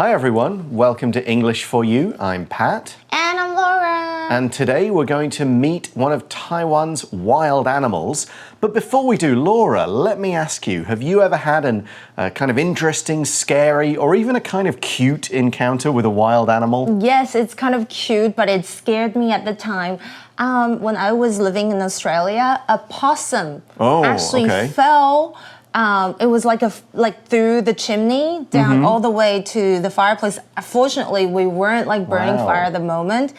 Hi everyone, welcome to English for You. I'm Pat. And I'm Laura. And today we're going to meet one of Taiwan's wild animals. But before we do, Laura, let me ask you, have you ever had an kind of interesting, scary, or even a kind of cute encounter with a wild animal? Yes, it's kind of cute, but it scared me at the time. When I was living in Australia, a possum actually fell. It was like through the chimney down all the way to the fireplace. Fortunately, we weren't like burning fire at the moment.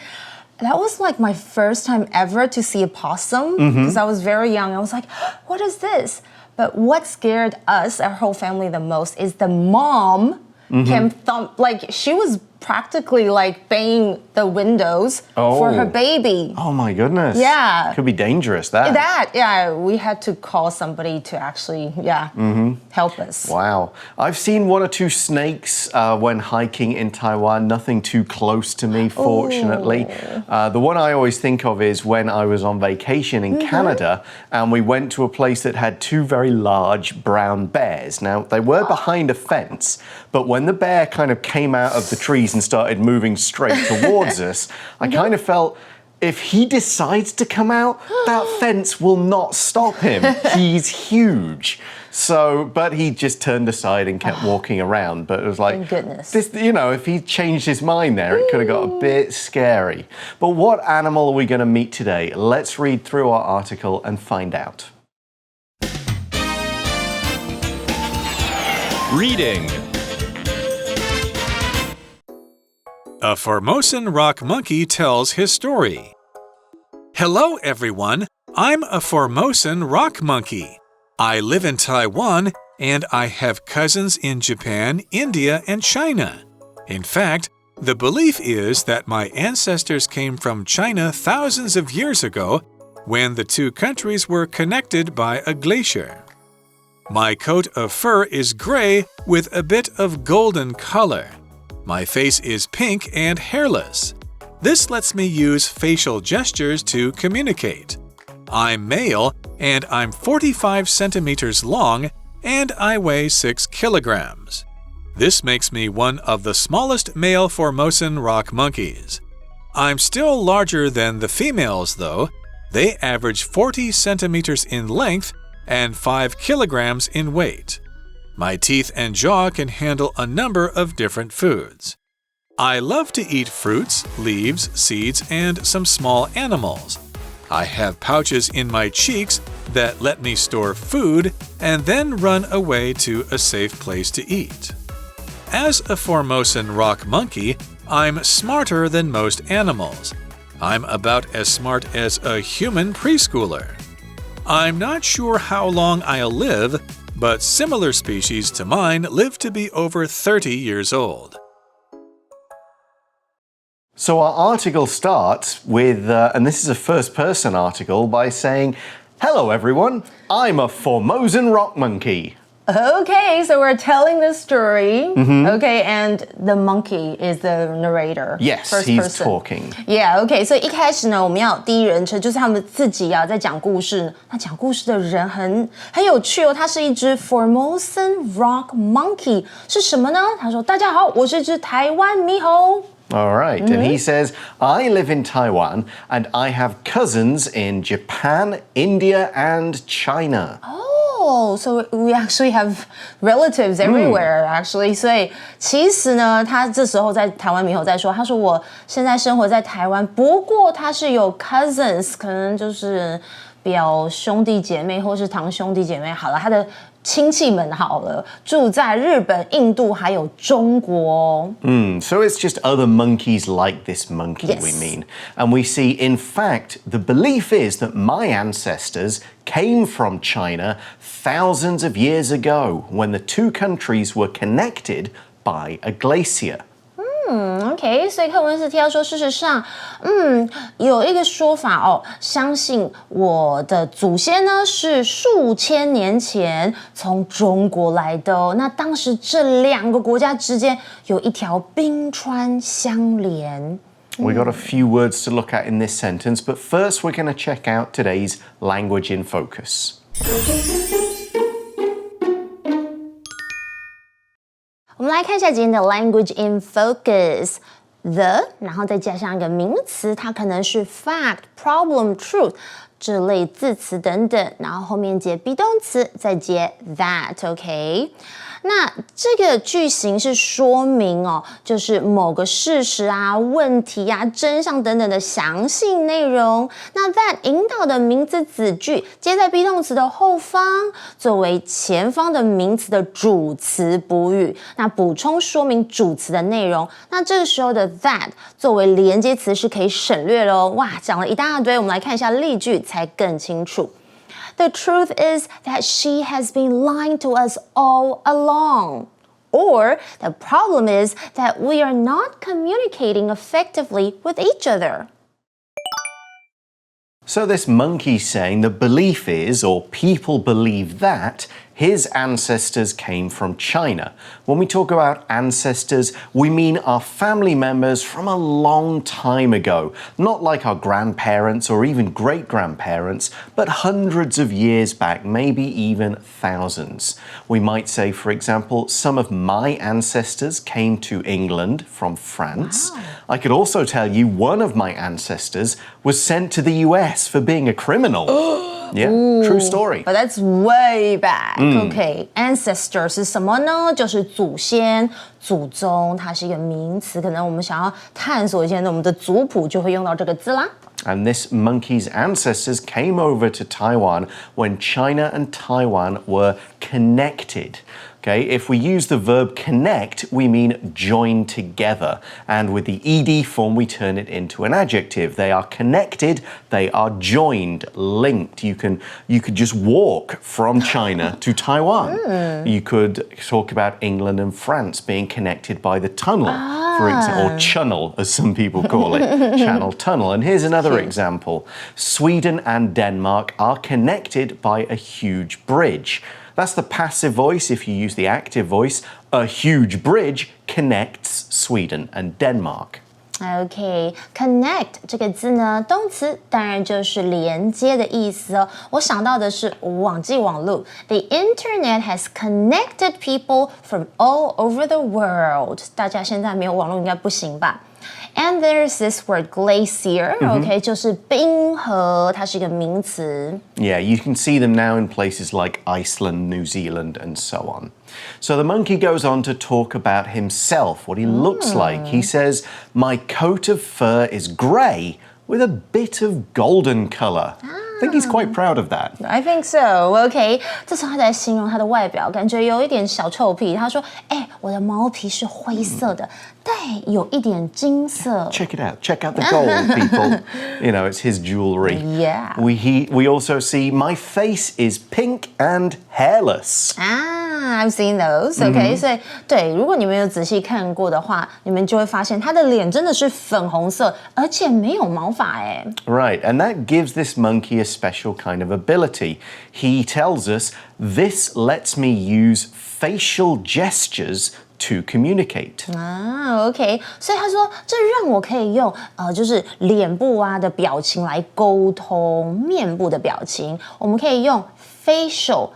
That was like my first time ever to see a possum because I was very young. I was like, what is this? But what scared us, our whole family, the most is the mom came she was practically like banging the windows for her baby. Oh my goodness. Yeah. Could be dangerous, that. We had to call somebody to actually, help us. Wow. I've seen one or two snakes when hiking in Taiwan. Nothing too close to me, fortunately. The one I always think of is when I was on vacation in Canada and we went to a place that had two very large brown bears. Now, they were behind a fence, but when the bear kind of came out of the trees and started moving straight towards us, I kind of felt if he decides to come out, that fence will not stop him. He's huge. But he just turned aside and kept walking around. But it was like, thank goodness. This, if he changed his mind there, it could have got a bit scary. But what animal are we going to meet today? Let's read through our article and find out. Reading. A Formosan rock monkey tells his story. Hello, everyone. I'm a Formosan rock monkey. I live in Taiwan, and I have cousins in Japan, India, and China. In fact, the belief is that my ancestors came from China thousands of years ago when the two countries were connected by a glacier. My coat of fur is gray with a bit of golden color. My face is pink and hairless. This lets me use facial gestures to communicate. I'm male, and I'm 45 centimeters long, and I weigh 6 kilograms. This makes me one of the smallest male Formosan rock monkeys. I'm still larger than the females, though. They average 40 centimeters in length and 5 kilograms in weight. My teeth and jaw can handle a number of different foods. I love to eat fruits, leaves, seeds, and some small animals. I have pouches in my cheeks that let me store food and then run away to a safe place to eat. As a Formosan rock monkey, I'm smarter than most animals. I'm about as smart as a human preschooler. I'm not sure how long I'll live, but similar species to mine live to be over 30 years old. So our article starts with, and this is a first-person article, by saying, hello everyone, I'm a Formosan rock monkey. Okay, so we're telling the story. Okay, and the monkey is the narrator. Yes, first he's person. talking. Yeah, okay, 所以一开始呢，我们要有第一人称，就是他们自己在讲故事。那讲故事的人很有趣哦，他是一只 Formosan rock monkey， 是什么呢？他说：“大家好，我是一只台湾猼猴。” All right, and he says, I live in Taiwan and I have cousins in Japan, India, and China. Oh, so we actually have relatives everywhere, actually. 所以其实呢，他这时候在台湾猼猴在说，他说我现在生活在台湾，不过他是有 cousins， 可能就是表兄弟姐妹或是堂兄弟姐妹。好了，他的亲戚们好了，住在日本、印度还有中国。So it's just other monkeys like this monkey, we mean. And we see, in fact, the belief is that my ancestors came from China thousands of years ago when the two countries were connected by a glacier. OK， 所以课文是提到说，事实上，有一个说法哦，相信我的祖先呢是数千年前从中国来的哦。那当时这两个国家之间有一条冰川相连。We got a few words to look at in this sentence, but first we're going to check out today's language in focus. 我我们来看一下今天的 language in focus。The， 然后再加上一个名词，它可能是 fact、problem、truth 这类字词等等，然后后面接 be 动词，再接 that，OK？那这个句型是说明就是某个事实啊、问题啊、真相等等的详细内容。那 that 引导的名词子句接在 be 动词的后方，作为前方的名词的主词补语，那补充说明主词的内容。那这个时候的 that 作为连接词是可以省略咯。哇，讲了一大堆，我们来看一下例句才更清楚。The truth is that she has been lying to us all along. Or the problem is that we are not communicating effectively with each other. So this monkey's saying the belief is, or people believe that, his ancestors came from China. When we talk about ancestors, we mean our family members from a long time ago. Not like our grandparents or even great-grandparents, but hundreds of years back, maybe even thousands. We might say, for example, some of my ancestors came to England from France. Wow. I could also tell you one of my ancestors was sent to the US for being a criminal. Yeah, true story. But that's way back. Okay, ancestor 是什么呢？就是祖先、祖宗，它是一个名词。可能我们想要探索一下我们的族谱，就会用到这个字啦。And this monkey's ancestors came over to Taiwan when China and Taiwan were connected. Okay, if we use the verb connect, we mean join together. And with the ed form, we turn it into an adjective. They are connected, they are joined, linked. You could just walk from China to Taiwan. You could talk about England and France being connected by the tunnel, for example, or channel, as some people call it, channel tunnel. And here's another example. Sweden and Denmark are connected by a huge bridge. That's the passive voice. If you use the active voice, a huge bridge connects Sweden and Denmark. Okay, connect 这个字呢，动词当然就是连接的意思哦。我想到的是网际网路。The internet has connected people from all over the world. 大家现在没有网络应该不行吧？And there's this word glacier, okay, 就是冰河，它是一个名词。Yeah, you can see them now in places like Iceland, New Zealand, and so on. So the monkey goes on to talk about himself, what he looks like. He says, my coat of fur is grey with a bit of golden color. I think he's quite proud of that. I think so. Okay. 这时候他在形容他的外表，感觉有一点小臭屁。他说：“我的毛皮是灰色的，带有一点金色。” Check it out. Check out the gold, people. You know, it's his jewelry. Yeah. We also see my face is pink and hairless. I've seen those. Okay. 所以对，如果你们有仔细看过的话，你们就会发现他的脸真的是粉红色，而且没有毛发哎。Right, and that gives this monkey a special kind of ability. He tells us, this lets me use facial gestures to communicate. OK， 所以他说这让我可以用就是脸部啊的表情来沟通，面部的表情，我们可以用 facial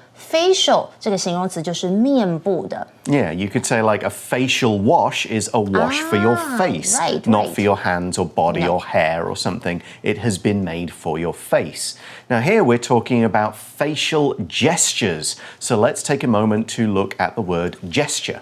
这个形容词就是面部的。Yeah, you could say like a facial wash is a wash for your face, not for your hands or body or hair or something. It has been made for your face. Now here we're talking about facial gestures. So let's take a moment to look at the word gesture.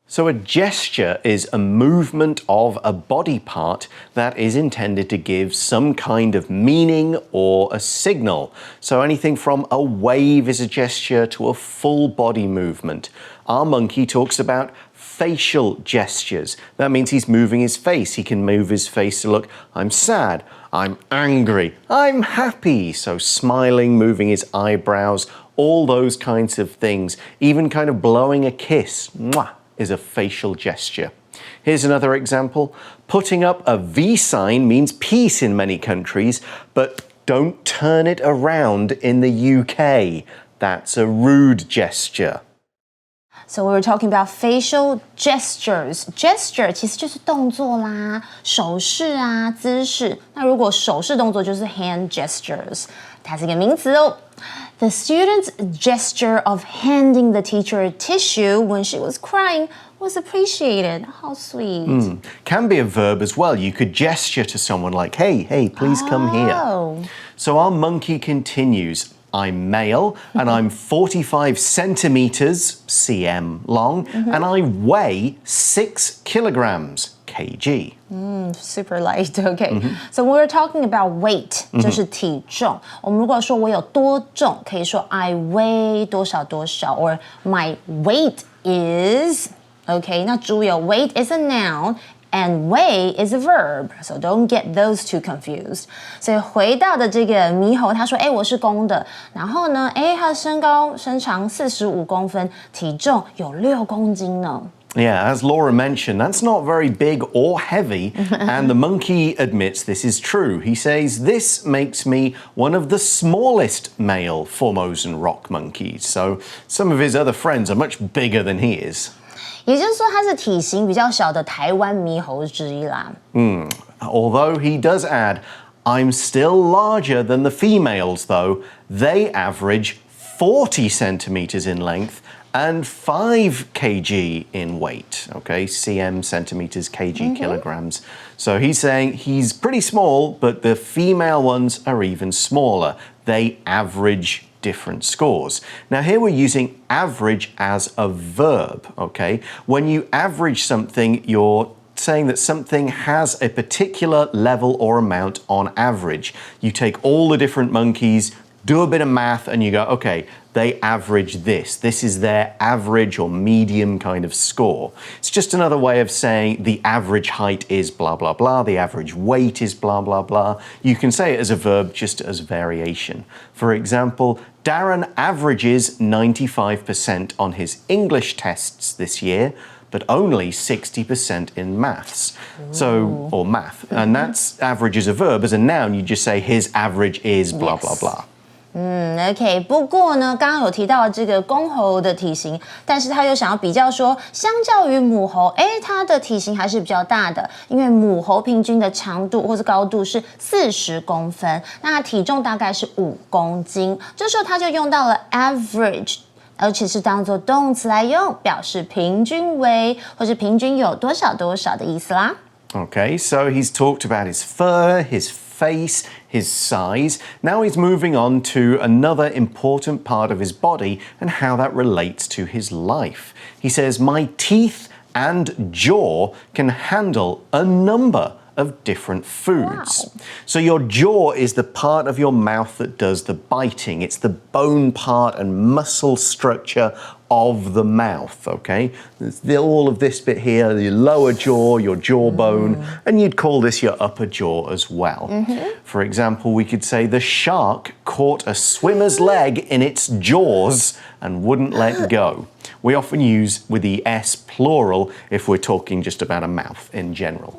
So a gesture is a movement of a body part that is intended to give some kind of meaning or a signal. So anything from a wave is a gesture to a full body movement. Our monkey talks about facial gestures. That means he's moving his face. He can move his face to look, I'm sad, I'm angry, I'm happy. So smiling, moving his eyebrows, all those kinds of things. Even kind of blowing a kiss. Mwah. Is a facial gesture. Here's another example. Putting up a V sign means peace in many countries, but don't turn it around in the UK. That's a rude gesture. So we were talking about facial gestures. Gesture 其实就是动作啦，手势啊，姿势。那如果手势动作就是 hand gestures， 它是一个名词哦。The student's gesture of handing the teacher a tissue when she was crying was appreciated. How sweet. Can be a verb as well. You could gesture to someone like, hey, please come here. So our monkey continues. I'm male and I'm 45 centimeters, cm long, and I weigh 6 kilograms, kg. Super light, okay. So we're talking about weight, 就是体重。我们如果说我有多重，可以说 I weigh 多少多少 or my weight is, okay. 那注意哦 weight is a noun and weigh is a verb, so don't get those two confused. 所以回到的这个猕猴，他说我是公的，然后呢他的身长45公分，体重有6公斤呢。Yeah, as Laura mentioned, that's not very big or heavy, and the monkey admits this is true. He says, this makes me one of the smallest male Formosan rock monkeys, so some of his other friends are much bigger than he is. 也就是说，他是体型比较小的台湾猕猴之一啦。Although he does add, I'm still larger than the females, though. They average 40 centimeters in length and 5 kg in weight. Okay, cm, centimeters, kg, kilograms. So he's saying he's pretty small, but the female ones are even smaller. They average different scores. Now here we're using average as a verb, okay? When you average something, you're saying that something has a particular level or amount on average. You take all the different monkeys, do a bit of math, and you go, okay, they average this. This is their average or medium kind of score. It's just another way of saying the average height is blah, blah, blah. The average weight is blah, blah, blah. You can say it as a verb just as variation. For example, Darren averages 95% on his English tests this year, but only 60% in maths. So, or math. And that's average as a verb. As a noun, you just say his average is blah, blah, blah. OK， 不过呢，刚刚有提到这个公猴的体型，但是他又想要比较说，相较于母猴，它的体型还是比较大的，因为母猴平均的长度或是高度是40公分，那体重大概是5公斤，这时候他就用到了 average。而且是当作动词来用，表示平均为或是平均有多少多少的意思啦。Okay, so he's talked about his fur, his face, his size. Now he's moving on to another important part of his body and how that relates to his life. He says, my teeth and jaw can handle a number of different foods. Wow. So your jaw is the part of your mouth that does the biting. It's the bone part and muscle structure of the mouth, okay? All of this bit here, your lower jaw, your jawbone, and you'd call this your upper jaw as well. For example, we could say the shark caught a swimmer's leg in its jaws and wouldn't let go. We often use with the S plural if we're talking just about a mouth in general.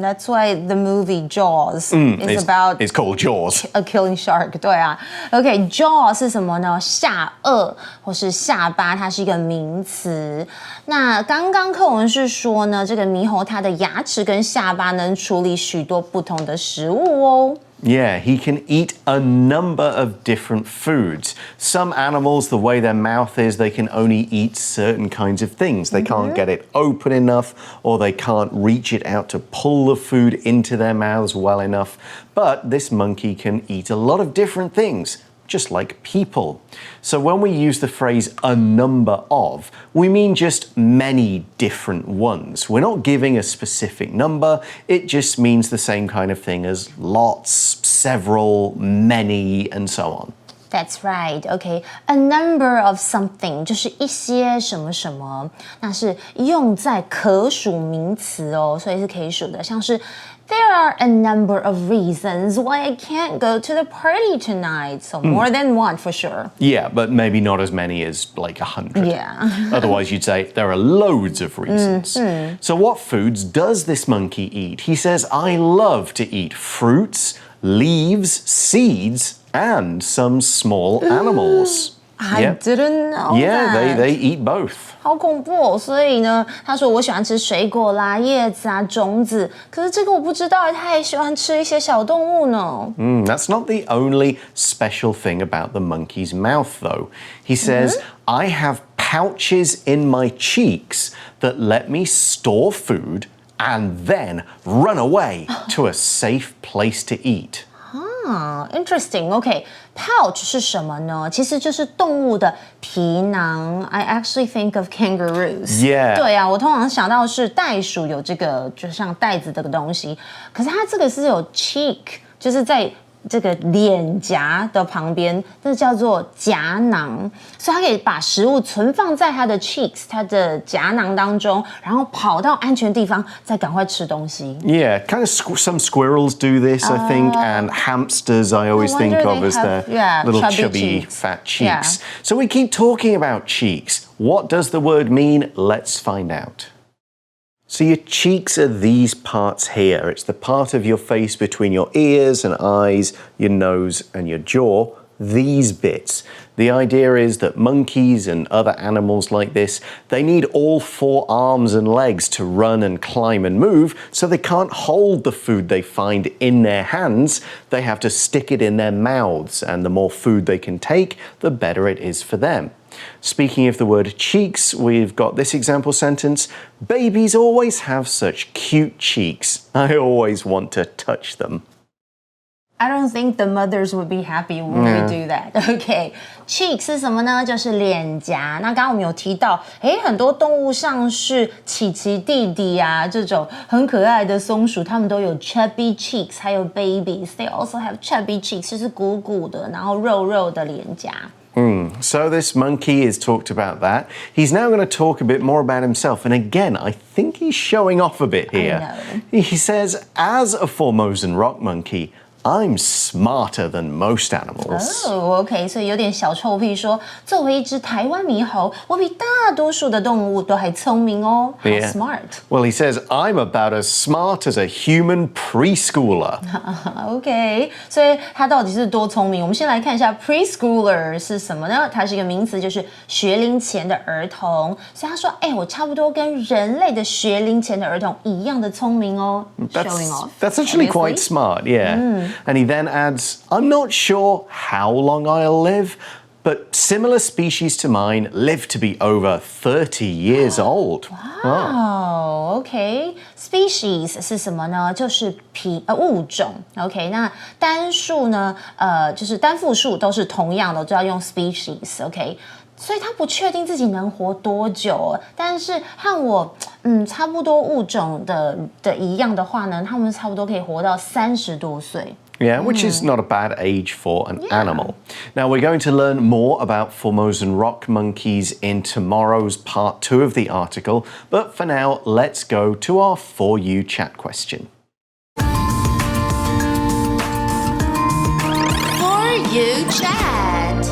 That's why the movie Jaws is about it's called Jaws. A killing shark. 对啊 ，OK, jaw 是什么呢？下颚或是下巴，它是一个名词。那刚刚课文是说呢，这个猕猴它的牙齿跟下巴能处理许多不同的食物哦。Yeah, he can eat a number of different foods. Some animals, the way their mouth is, they can only eat certain kinds of things. They can't get it open enough, or they can't reach it out to pull the food into their mouths well enough. But this monkey can eat a lot of different things, just like people. So when we use the phrase a number of, we mean just many different ones. We're not giving a specific number, it just means the same kind of thing as lots, several, many, and so on. That's right, okay. A number of something 就是一些什么什么，那是用在可数名词哦，所以是可以数的，像是There are a number of reasons why I can't go to the party tonight. So more than one for sure. Yeah, but maybe not as many as like 100. Yeah. Otherwise, you'd say there are loads of reasons. So what foods does this monkey eat? He says, I love to eat fruits, leaves, seeds, and some small animals. I didn't know Yeah, that. they eat both. 好恐怖哦！所以呢，他说我喜欢吃水果啦、叶子啊、种子，可是这个我不知道，他还喜欢吃一些小动物呢。That's not the only special thing about the monkey's mouth, though. He says, I have pouches in my cheeks that let me store food and then run away to a safe place to eat. Interesting. Okay, pouch 是什么呢？其实就是动物的皮囊。I actually think of kangaroos. Yeah. 对啊，我通常想到是袋鼠有这个，就像袋子这个东西。可是它这个是有 cheek， 就是在这个脸颊的旁边，这叫做颊囊，所以它可以把食物存放在它的 cheeks， 它的颊囊当中，然后跑到安全地方，再赶快吃东西。Yeah, kind of some squirrels do this, I think, and hamsters I always think of as their little chubby fat cheeks. Yeah. So we keep talking about cheeks. What does the word mean? Let's find out. So your cheeks are these parts here. It's the part of your face between your ears and eyes, your nose and your jaw. These bits. The idea is that monkeys and other animals like this, they need all 4 arms and legs to run and climb and move, so they can't hold the food they find in their hands. They have to stick it in their mouths, and the more food they can take, the better it is for them. Speaking of the word cheeks, we've got this example sentence. Babies always have such cute cheeks. I always want to touch them. I don't think the mothers would be happy when we do that. Okay, cheek 是什么呢？就是脸颊。那刚刚我们有提到，很多动物像是琪琪弟弟啊这种很可爱的松鼠，它们都有 chubby cheeks， 还有 babies they also have chubby cheeks， 就是鼓鼓的，然后肉肉的脸颊。So this monkey has talked about that. He's now going to talk a bit more about himself. And again, I think he's showing off a bit here. I know. He says, as a Formosan rock monkey, I'm smarter than most animals. Oh, okay. 所以有点小臭屁说，作为一只台湾猼猴，我比大多数的动物都还聪明哦。How smart? Well, he says, I'm about as smart as a human preschooler. Okay. 所以他到底是多聪明？我们先来看一下 preschooler 是什么呢？它是一个名词，就是学龄前的儿童。所以他说，我差不多跟人类的学龄前的儿童一样的聪明哦。Showing off. That's actually quite smart, yeah. And he then adds, I'm not sure how long I'll live, but similar species to mine live to be over 30 years old. Wow, OK. Species 是什么呢？就是物种。OK， 那单数呢？就是单复数都是同样的，就要用 species。OK。所以他不确定自己能活多久，但是和我差不多物种的一样的话呢，他们差不多可以活到30多岁。Yeah, which is not a bad age for an animal. Now, we're going to learn more about Formosan rock monkeys in tomorrow's part 2 of the article, but for now, let's go to our For You chat question. For You chat.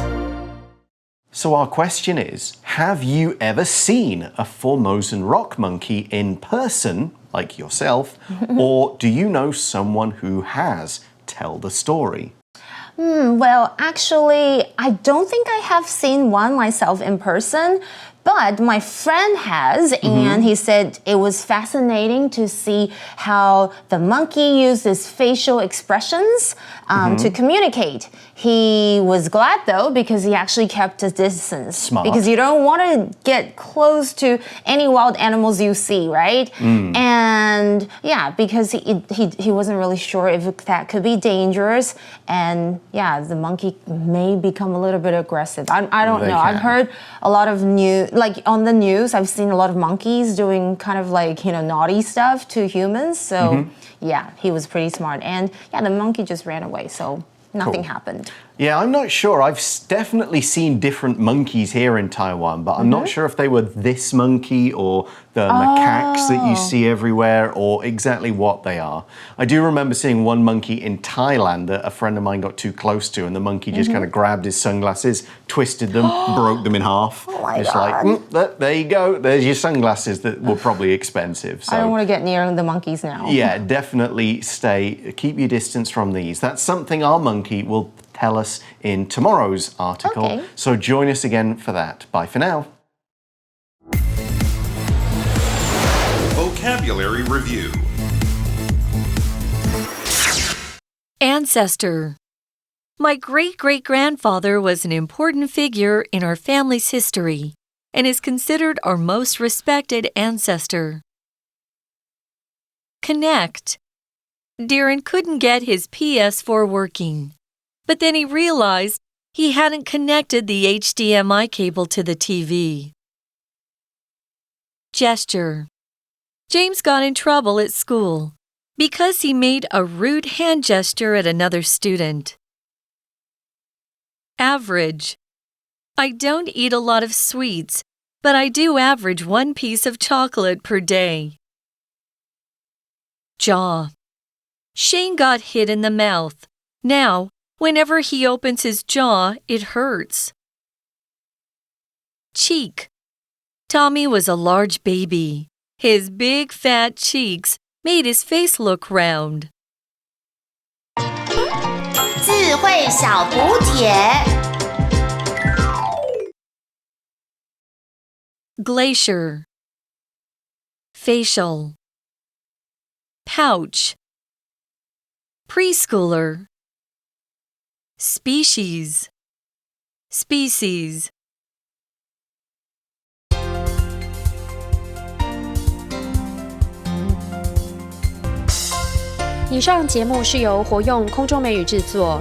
So our question is, have you ever seen a Formosan rock monkey in person, like yourself, or do you know someone who has? Tell the story. Well, actually, I don't think I have seen one myself in person, but my friend has, and he said it was fascinating to see how the monkey used his facial expressions to communicate. He was glad though because he actually kept his distance. Smart. Because you don't want to get close to any wild animals you see, right? And yeah, because he wasn't really sure if that could be dangerous. And yeah, the monkey may become a little bit aggressive. I don't know. I've heard a lot of like on the news, I've seen a lot of monkeys doing kind of like, naughty stuff to humans. So yeah, he was pretty smart. And yeah, the monkey just ran away. So nothing happened. Yeah, I'm not sure. I've definitely seen different monkeys here in Taiwan, but I'm not sure if they were this monkey or the macaques that you see everywhere or exactly what they are. I do remember seeing one monkey in Thailand that a friend of mine got too close to, and the monkey just kind of grabbed his sunglasses, twisted them, broke them in half. Oh my God. Like, there you go. There's your sunglasses that were probably expensive. So, I don't want to get near the monkeys now. Yeah, definitely keep your distance from these. That's something our monkey will tell us in tomorrow's article. Okay. So join us again for that. Bye for now. Vocabulary Review. Ancestor. My great-great-grandfather was an important figure in our family's history. and is considered our most respected ancestor. Connect. Darren couldn't get his PS4 working, but then he realized he hadn't connected the HDMI cable to the TV. Gesture. James got in trouble at school because he made a rude hand gesture at another student. Average. I don't eat a lot of sweets, but I do average 1 piece of chocolate per day. Jaw. Shane got hit in the mouth. Now, whenever he opens his jaw, it hurts. Cheek. Tommy was a large baby. His big fat cheeks made his face look round. 智慧小补帖 Glacier. Facial. Pouch. Preschooler. Species. Species. 以上节目是由活用空中美语制作，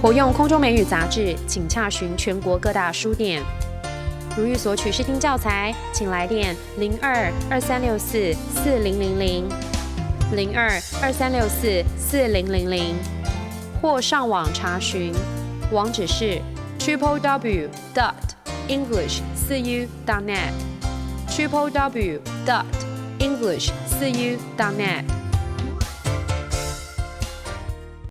活用空中美语杂志，请洽询全国各大书店。如欲索取试听教材，请来电02-2364-4000 02-2364-4000，或上网查询，网址是 www.english4u.net www.english4u.net